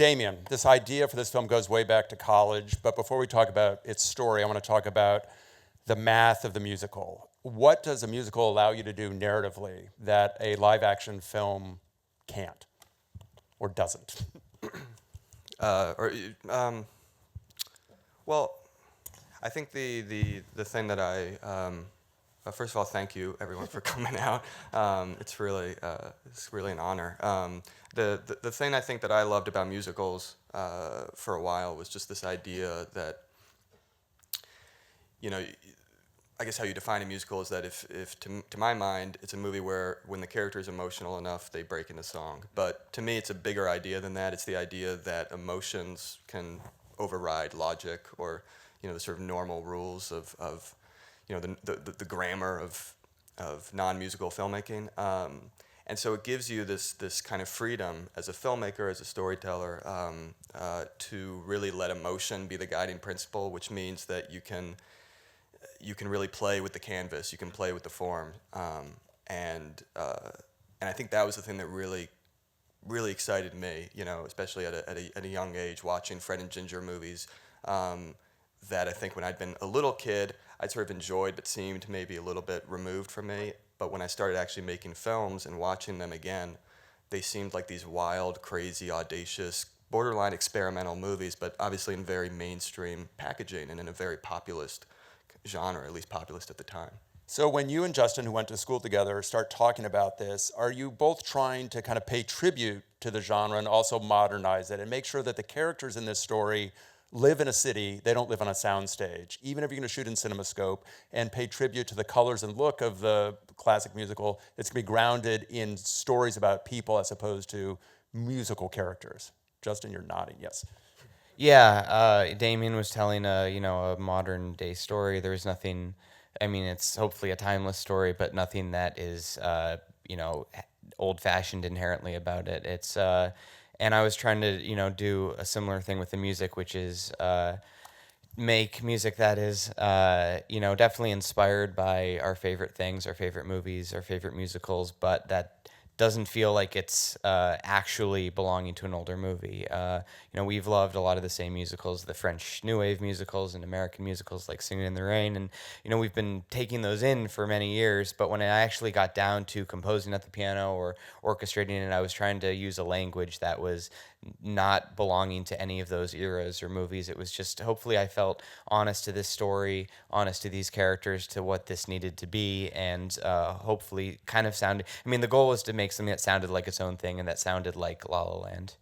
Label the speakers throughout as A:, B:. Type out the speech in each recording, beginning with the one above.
A: Damien, this idea for this film goes way back to college, but before we talk about its story, I want to talk about the math of the musical. What does a musical allow you to do narratively that a live action film can't or doesn't?
B: Well, I think the thing that first of all, thank you everyone for coming out. It's really an honor. The thing I think that I loved about musicals for a while was just this idea that, you know, I guess how you define a musical is that if to my mind, it's a movie where when the character is emotional enough, they break into song. But to me, it's a bigger idea than that. It's the idea that emotions can override logic or, you know, the sort of normal rules of you know, the grammar of non-musical filmmaking. And so it gives you this kind of freedom as a filmmaker, as a storyteller, to really let emotion be the guiding principle, which means that you can really play with the canvas, you can play with the form, and I think that was the thing that really excited me, you know, especially at a young age, watching Fred and Ginger movies, that I think when I'd been a little kid, I'd sort of enjoyed, but seemed maybe a little bit removed from me. But when I started actually making films and watching them again, they seemed like these wild, crazy, audacious, borderline experimental movies, but obviously in very mainstream packaging and in a very populist genre, at least populist at the time.
A: So when you and Justin, who went to school together, start talking about this, are you both trying to kind of pay tribute to the genre and also modernize it and make sure that the characters in this story live in a city, they don't live on a soundstage, even if you're going to shoot in CinemaScope, and pay tribute to the colors and look of the classic musical, it's going to be grounded in stories about people as opposed to musical characters? Justin, you're nodding, yes.
C: Yeah, Damien was telling a modern day story. There was nothing, I mean, it's hopefully a timeless story, but nothing that is, old fashioned inherently about it. It's, and I was trying to, do a similar thing with the music, which is make music that is, definitely inspired by our favorite things, our favorite movies, our favorite musicals, but that doesn't feel like it's actually belonging to an older movie. We've loved a lot of the same musicals, the French New Wave musicals and American musicals like Singing in the Rain, and we've been taking those in for many years. But when I actually got down to composing at the piano or orchestrating it, I was trying to use a language that was not belonging to any of those eras or movies. It was just, hopefully I felt honest to this story, honest to these characters, to what this needed to be, and hopefully kind of sounded, the goal was to make something that sounded like its own thing and that sounded like La La Land.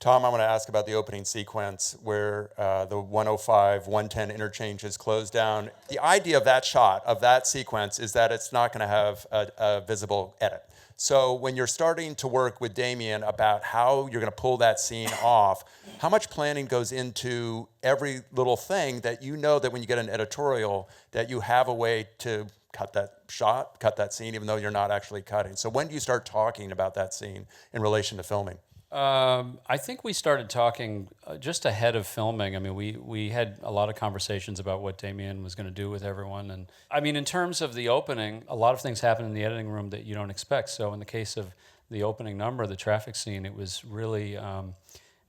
A: Tom, I want to ask about the opening sequence where the 105, 110 interchange is closed down. The idea of that shot, of that sequence, is that it's not going to have a visible edit. So when you're starting to work with Damien about how you're going to pull that scene off, how much planning goes into every little thing that you know that when you get an editorial that you have a way to cut that shot, cut that scene, even though you're not actually cutting? So when do you start talking about that scene in relation to filming?
D: I think we started talking just ahead of filming. We had a lot of conversations about what Damien was going to do with everyone. And in terms of the opening, a lot of things happen in the editing room that you don't expect. So in the case of the opening number, the traffic scene, it was really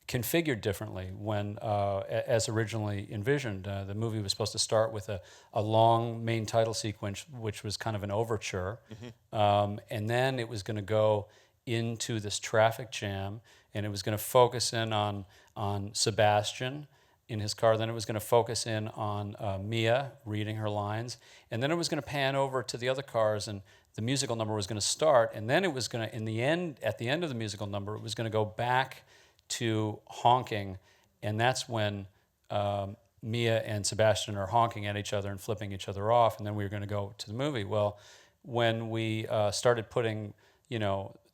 D: configured differently when, as originally envisioned. The movie was supposed to start with a long main title sequence, which was kind of an overture. Mm-hmm. And then it was going to go into this traffic jam, and it was going to focus in on Sebastian in his car. Then it was going to focus in on Mia reading her lines, and then it was going to pan over to the other cars, and the musical number was going to start. And then it was going to, at the end of the musical number, it was going to go back to honking, and that's when Mia and Sebastian are honking at each other and flipping each other off, and then we were going to go to the movie. Well, when we started putting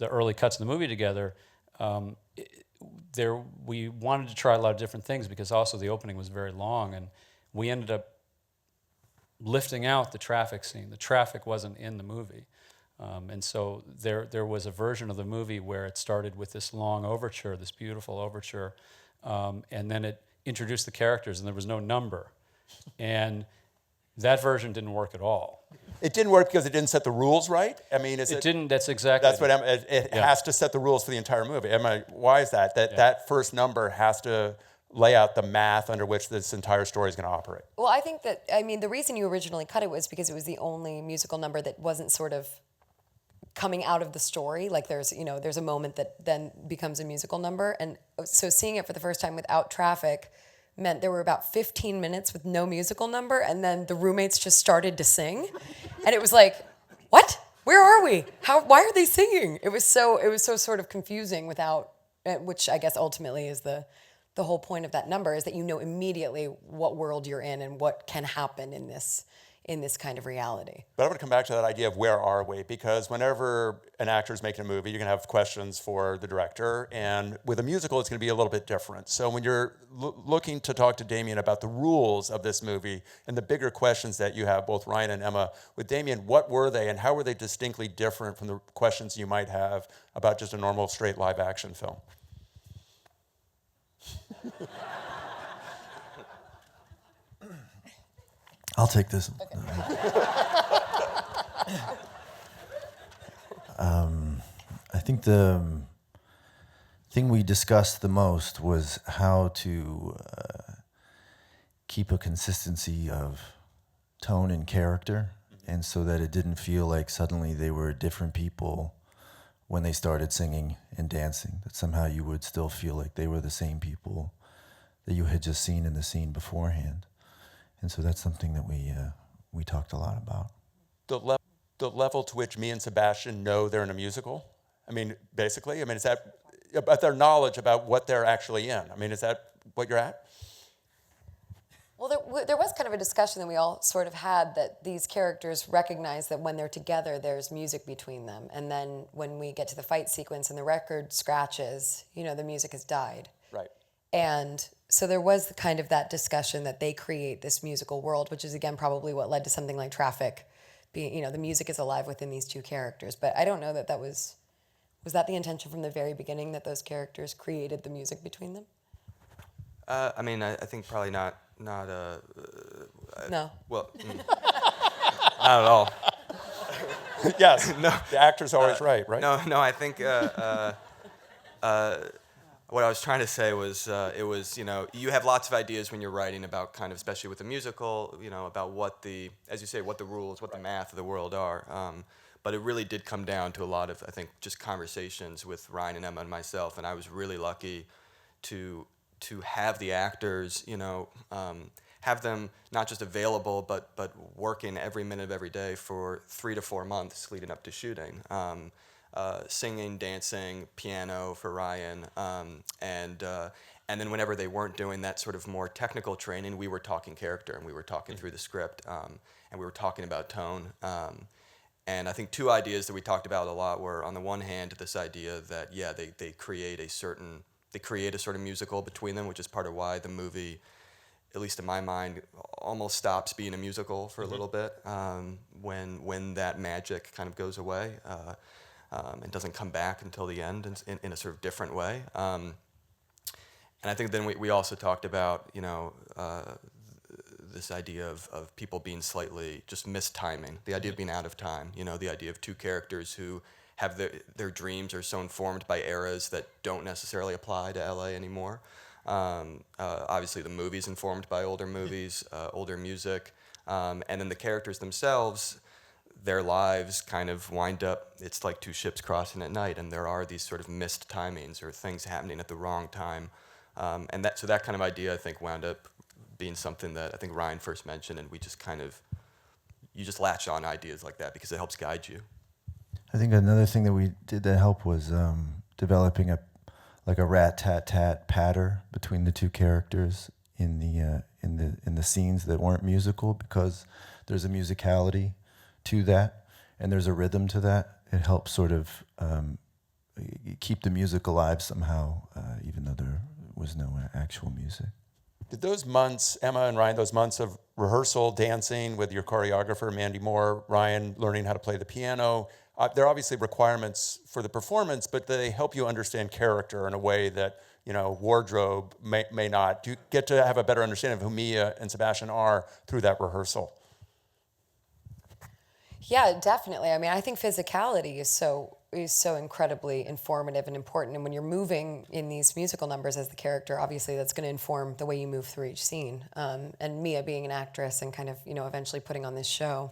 D: the early cuts of the movie together, we wanted to try a lot of different things because also the opening was very long, and we ended up lifting out the traffic scene. The traffic wasn't in the movie. And so there was a version of the movie where it started with this long overture, this beautiful overture, and then it introduced the characters, and there was no number. And That version didn't work at all.
A: It didn't work because it didn't set the rules right? I mean,
D: It didn't, that's exactly.
A: That's what it has to set the rules for the entire movie. Emma, why is that? That first number has to lay out the math under which this entire story is going to operate.
E: Well, I think that, I mean, the reason you originally cut it was because it was the only musical number that wasn't sort of coming out of the story. Like there's a moment that then becomes a musical number. And so seeing it for the first time without traffic meant there were about 15 minutes with no musical number, and then the roommates just started to sing. And it was like, what? Where are we? Why are they singing? It was so sort of confusing without, which I guess ultimately is the whole point of that number, is that you know immediately what world you're in and what can happen in this kind of reality.
A: But I want to come back to that idea of where are we, because whenever an actor is making a movie, you're going to have questions for the director, and with a musical, it's going to be a little bit different. So when you're looking to talk to Damien about the rules of this movie and the bigger questions that you have, both Ryan and Emma, with Damien, what were they and how were they distinctly different from the questions you might have about just a normal straight live action film?
F: I'll take this. I think the thing we discussed the most was how to keep a consistency of tone and character, and so that it didn't feel like suddenly they were different people when they started singing and dancing, that somehow you would still feel like they were the same people that you had just seen in the scene beforehand. And so that's something that we talked a lot about.
A: The level to which me and Sebastian know they're in a musical? I mean, basically? I mean, is that about their knowledge about what they're actually in? I mean, is that what you're at?
E: Well, there was kind of a discussion that we all sort of had, that these characters recognize that when they're together, there's music between them. And then when we get to the fight sequence and the record scratches, the music has died.
A: Right.
E: And so there was kind of that discussion that they create this musical world, which is, again, probably what led to something like Traffic being, the music is alive within these two characters. But I don't know that was that the intention from the very beginning, that those characters created the music between them?
B: I mean, I think probably not.
E: No.
B: Well, not at all.
A: Yes. No. The actor's always right?
B: No. I think what I was trying to say was it was, you have lots of ideas when you're writing about kind of, especially with a musical, about what as you say, what the rules, what the math of the world are. But it really did come down to a lot of, I think, just conversations with Ryan and Emma and myself, and I was really lucky to have the actors, have them not just available, but working every minute of every day for 3 to 4 months leading up to shooting. Singing, dancing, piano for Ryan, and then whenever they weren't doing that sort of more technical training, we were talking character, and we were talking through the script, and we were talking about tone. And I think two ideas that we talked about a lot were, on the one hand, this idea that they create a sort of musical between them, which is part of why the movie, at least in my mind, almost stops being a musical for a little bit when that magic kind of goes away. And doesn't come back until the end in a sort of different way. And I think then we also talked about, this idea of people being slightly just mistiming, the idea of being out of time, the idea of two characters who have their dreams are so informed by eras that don't necessarily apply to LA anymore. Obviously the movie's informed by older movies, older music, and then the characters themselves, their lives kind of wind up, it's like two ships crossing at night, and there are these sort of missed timings or things happening at the wrong time. And that kind of idea, I think, wound up being something that I think Ryan first mentioned, and we just you just latch on ideas like that because it helps guide you.
F: I think another thing that we did that helped was developing a rat-tat-tat patter between the two characters in the scenes that weren't musical, because there's a musicality to that, and there's a rhythm to that. It helps sort of keep the music alive somehow, even though there was no actual music.
A: Did those months, Emma and Ryan, those months of rehearsal, dancing with your choreographer, Mandy Moore, Ryan learning how to play the piano, there are obviously requirements for the performance, but they help you understand character in a way that, wardrobe may not. Do you get to have a better understanding of who Mia and Sebastian are through that rehearsal?
E: Yeah, definitely. I mean, I think physicality is so incredibly informative and important. And when you're moving in these musical numbers as the character, obviously that's going to inform the way you move through each scene. And Mia being an actress and kind of, you know, eventually putting on this show,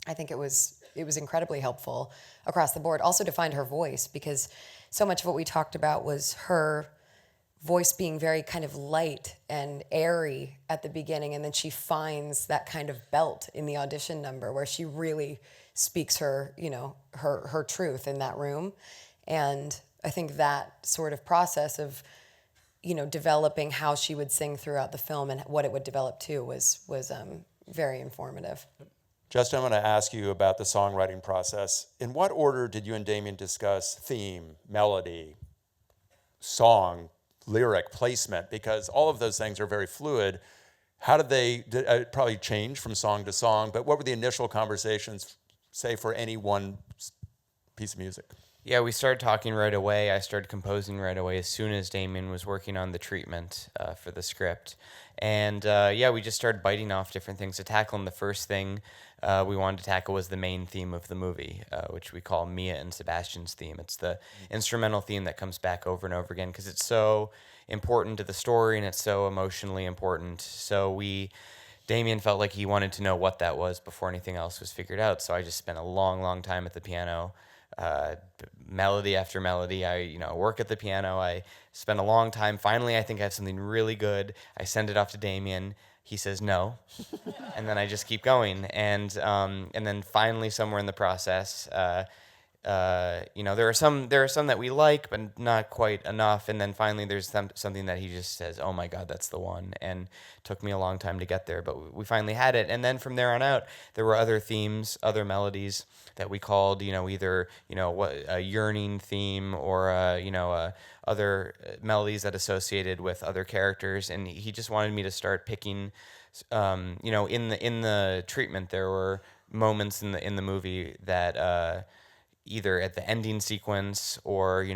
E: I think it was incredibly helpful across the board. Also to find her voice, because so much of what we talked about was her voice being very kind of light and airy at the beginning, and then she finds that kind of belt in the audition number where she really speaks her, you know, her truth in that room. And I think that sort of process of, you know, developing how she would sing throughout the film and what it would develop to was very informative.
A: Justin, I'm going to ask you about the songwriting process. In what order did you and Damien discuss theme, melody, song, lyric, placement? Because all of those things are very fluid. How did they probably change from song to song, but what were the initial conversations, say, for any one piece of music?
C: Yeah, we started talking right away. I started composing right away as soon as Damien was working on the treatment for the script. And yeah, we just started biting off different things to tackle. And the first thing we wanted to tackle was the main theme of the movie, which we call Mia and Sebastian's theme. It's the instrumental theme that comes back over and over again because it's so important to the story and it's so emotionally important. So Damien felt like he wanted to know what that was before anything else was figured out. So I just spent a long time at the piano, melody after melody. I work at the piano. I spent a long time. Finally, I think I have something really good. I send it off to Damien. He says no, and then I just keep going. And then finally, somewhere in the process, there are some that we like, but not quite enough. And then finally, there's something that he just says, "Oh my God, that's the one." And it took me a long time to get there, but we finally had it. And then from there on out, there were other themes, other melodies that we called, either a yearning theme or other melodies that associated with other characters. And he just wanted me to start picking. In the treatment, there were moments in the movie that. Either at the ending sequence or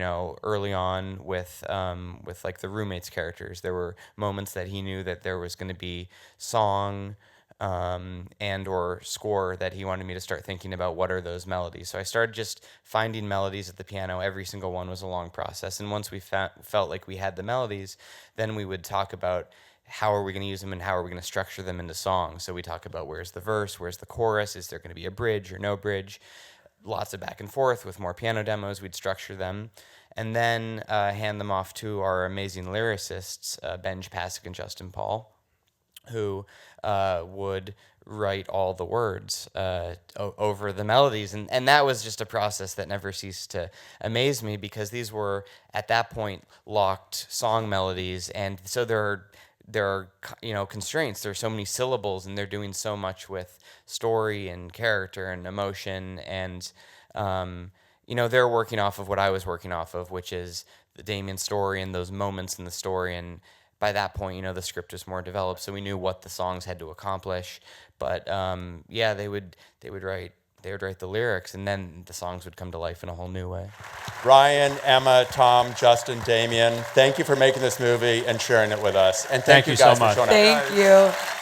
C: early on with like the roommates characters, there were moments that he knew that there was going to be song and or score that he wanted me to start thinking about what are those melodies. So I started just finding melodies at the piano. Every single one was a long process, and once we felt like we had the melodies, then we would talk about how are we going to use them and how are we going to structure them into songs. So we talk about where's the verse, where's the chorus, is there going to be a bridge or no bridge. Lots of back and forth with more piano demos. We'd structure them and then hand them off to our amazing lyricists, Benj Pasek and Justin Paul, who would write all the words over the melodies. And that was just a process that never ceased to amaze me because these were, at that point, locked song melodies. And so there are constraints. There are so many syllables, and they're doing so much with story and character and emotion. And they're working off of what I was working off of, which is the Damien story and those moments in the story. And by that point, the script was more developed, so we knew what the songs had to accomplish. But they would write the lyrics, and then the songs would come to life in a whole new way.
A: Ryan, Emma, Tom, Justin, Damien, thank you for making this movie and sharing it with us. And thank you guys
D: so much.
A: for showing up.
E: Thank you.